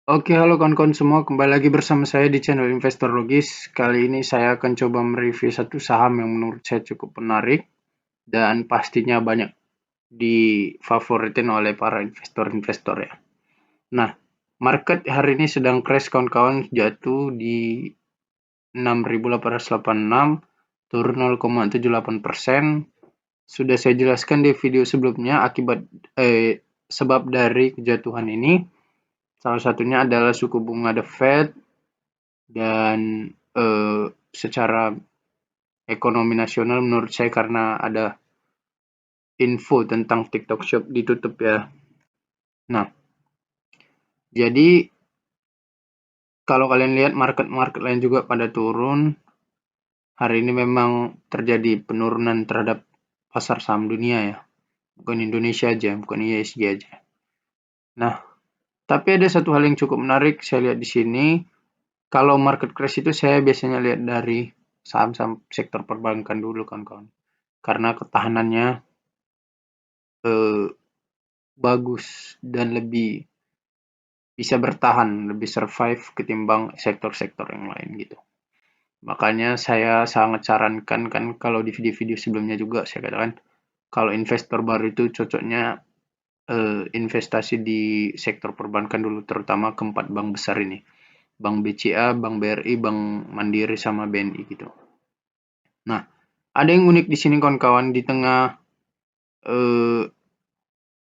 Oke, halo kawan-kawan semua, kembali lagi bersama saya di channel Investor Logis. Kali ini saya akan coba mereview satu saham yang menurut saya cukup menarik dan pastinya banyak difavoritin oleh para investor-investor ya. Nah, market hari ini sedang crash kawan-kawan, jatuh di 6.886, turun 0,78%. Sudah saya jelaskan di video sebelumnya sebab dari kejatuhan ini. Salah satunya adalah suku bunga The Fed dan secara ekonomi nasional menurut saya karena ada info tentang TikTok Shop ditutup ya. Nah, jadi kalau kalian lihat market-market lain juga pada turun, hari ini memang terjadi penurunan terhadap pasar saham dunia ya. Bukan Indonesia aja, bukan IISG aja. Nah, tapi ada satu hal yang cukup menarik saya lihat di sini. Kalau market crash itu saya biasanya lihat dari saham-saham sektor perbankan dulu kan kawan. Karena ketahanannya eh, bagus dan lebih bisa bertahan, lebih survive ketimbang sektor-sektor yang lain gitu. Makanya saya sangat sarankan kan kalau di video-video sebelumnya juga saya katakan kalau investor baru itu cocoknya investasi di sektor perbankan dulu terutama keempat bank besar ini. Bank BCA, Bank BRI, Bank Mandiri sama BNI gitu. Nah, ada yang unik di sini kawan-kawan di tengah eh,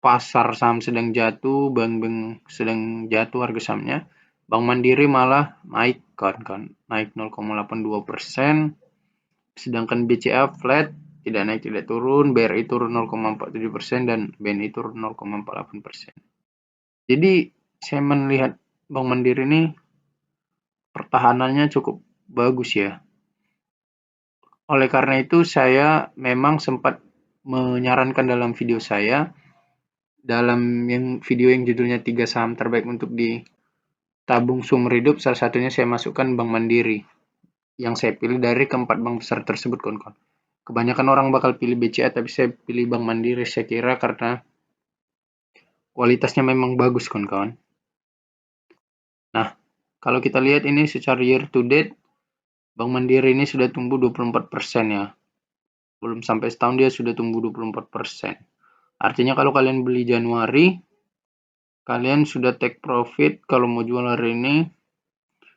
pasar saham sedang jatuh, bank-bank sedang jatuh harga sahamnya, Bank Mandiri malah naik kan, naik 0,82%, sedangkan BCA flat, tidak naik tidak turun, BRI turun 0,47% dan BNI turun 0,48%. Jadi saya melihat Bank Mandiri ini pertahanannya cukup bagus ya. Oleh karena itu saya memang sempat menyarankan dalam video saya dalam video yang judulnya 3 saham terbaik untuk ditabung sumber hidup, salah satunya saya masukkan Bank Mandiri yang saya pilih dari keempat bank besar tersebut kawan-kawan. Kebanyakan orang bakal pilih BCA tapi saya pilih Bank Mandiri saya kira karena kualitasnya memang bagus kawan-kawan. Nah, kalau kita lihat ini secara year to date Bank Mandiri ini sudah tumbuh 24% ya. Belum sampai setahun dia sudah tumbuh 24%. Artinya kalau kalian beli Januari, kalian sudah take profit kalau mau jual hari ini.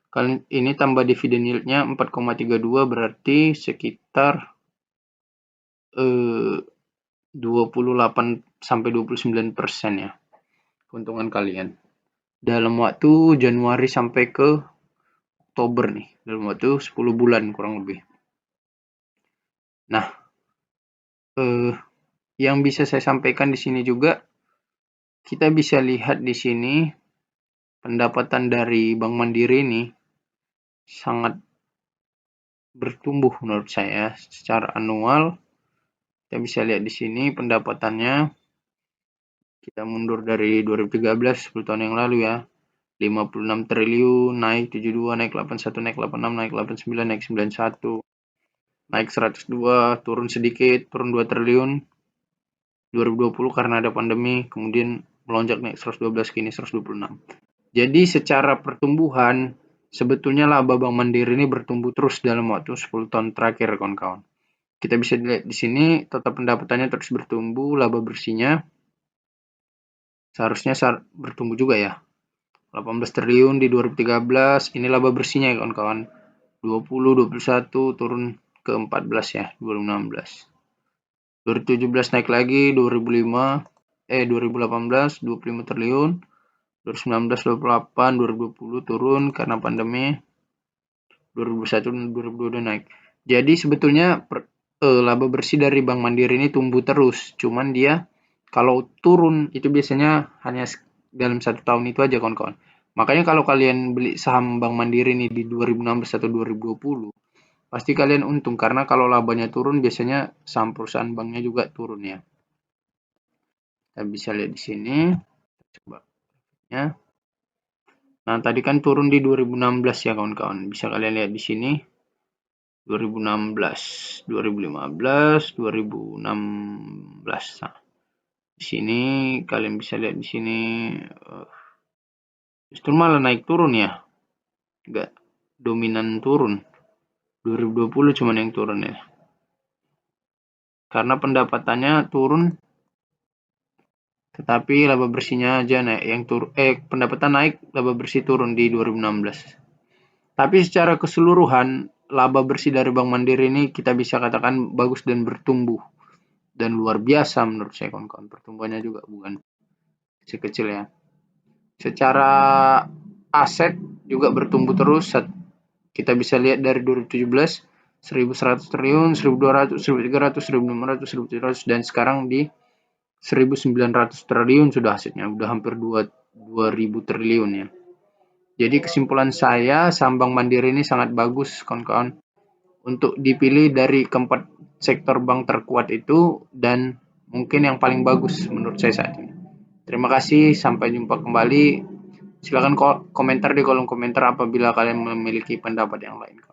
Kalian ini tambah dividen yieldnya 4,32 berarti sekitar 28 sampai 29% ya keuntungan kalian. Dalam waktu Januari sampai ke Oktober nih, dalam waktu 10 bulan kurang lebih. Nah, yang bisa saya sampaikan di sini juga kita bisa lihat di sini pendapatan dari Bank Mandiri ini sangat bertumbuh menurut saya secara anual. Kita bisa lihat di sini pendapatannya. Kita mundur dari 2013, 10 tahun yang lalu ya. 56 triliun, naik 72, naik 81, naik 86, naik 89, naik 91, naik 102, turun sedikit, turun 2 triliun. 2020 karena ada pandemi, kemudian melonjak naik 112, kini 126. Jadi secara pertumbuhan, sebetulnya laba Bank Mandiri ini bertumbuh terus dalam waktu 10 tahun terakhir kawan-kawan. Kita bisa lihat di sini total pendapatannya terus bertumbuh, laba bersihnya seharusnya bertumbuh juga ya. 18 triliun di 2013, ini laba bersihnya ya kawan-kawan. 20, 21 turun ke 14 ya, 2016. 2017 naik lagi, 2018 25 triliun, 2019 28, 2020 turun karena pandemi, 2021 dan 2022 naik. Jadi sebetulnya laba bersih dari Bank Mandiri ini tumbuh terus, cuman dia kalau turun itu biasanya hanya dalam 1 tahun itu aja kawan-kawan. Makanya kalau kalian beli saham Bank Mandiri ini di 2016 atau 2020, pasti kalian untung karena kalau labanya turun biasanya saham perusahaan banknya juga turun ya. Kita bisa lihat di sini, coba ya. Nah, tadi kan turun di 2016 ya kawan-kawan. Bisa kalian lihat di sini 2016, 2015, 2016. Nah, di sini kalian bisa lihat di sini Justru malah naik turun ya, nggak dominan turun. 2020 cuman yang turun ya. Karena pendapatannya turun, tetapi laba bersihnya aja naik. Pendapatan naik, laba bersih turun di 2016. Tapi secara keseluruhan, laba bersih dari Bank Mandiri ini kita bisa katakan bagus dan bertumbuh. Dan luar biasa menurut saya kawan-kawan. Pertumbuhannya juga bukan kecil-kecil ya. Secara aset juga bertumbuh terus. Kita bisa lihat dari 2017, 1.100 triliun, 1.200, 1.300, 1.600, 1.700, dan sekarang di 1.900 triliun sudah asetnya. Sudah hampir 2.000 triliun ya. Jadi kesimpulan saya, saham Bank Mandiri ini sangat bagus kawan-kawan untuk dipilih dari keempat sektor bank terkuat itu dan mungkin yang paling bagus menurut saya saat ini. Terima kasih, sampai jumpa kembali. Silakan komentar di kolom komentar apabila kalian memiliki pendapat yang lain.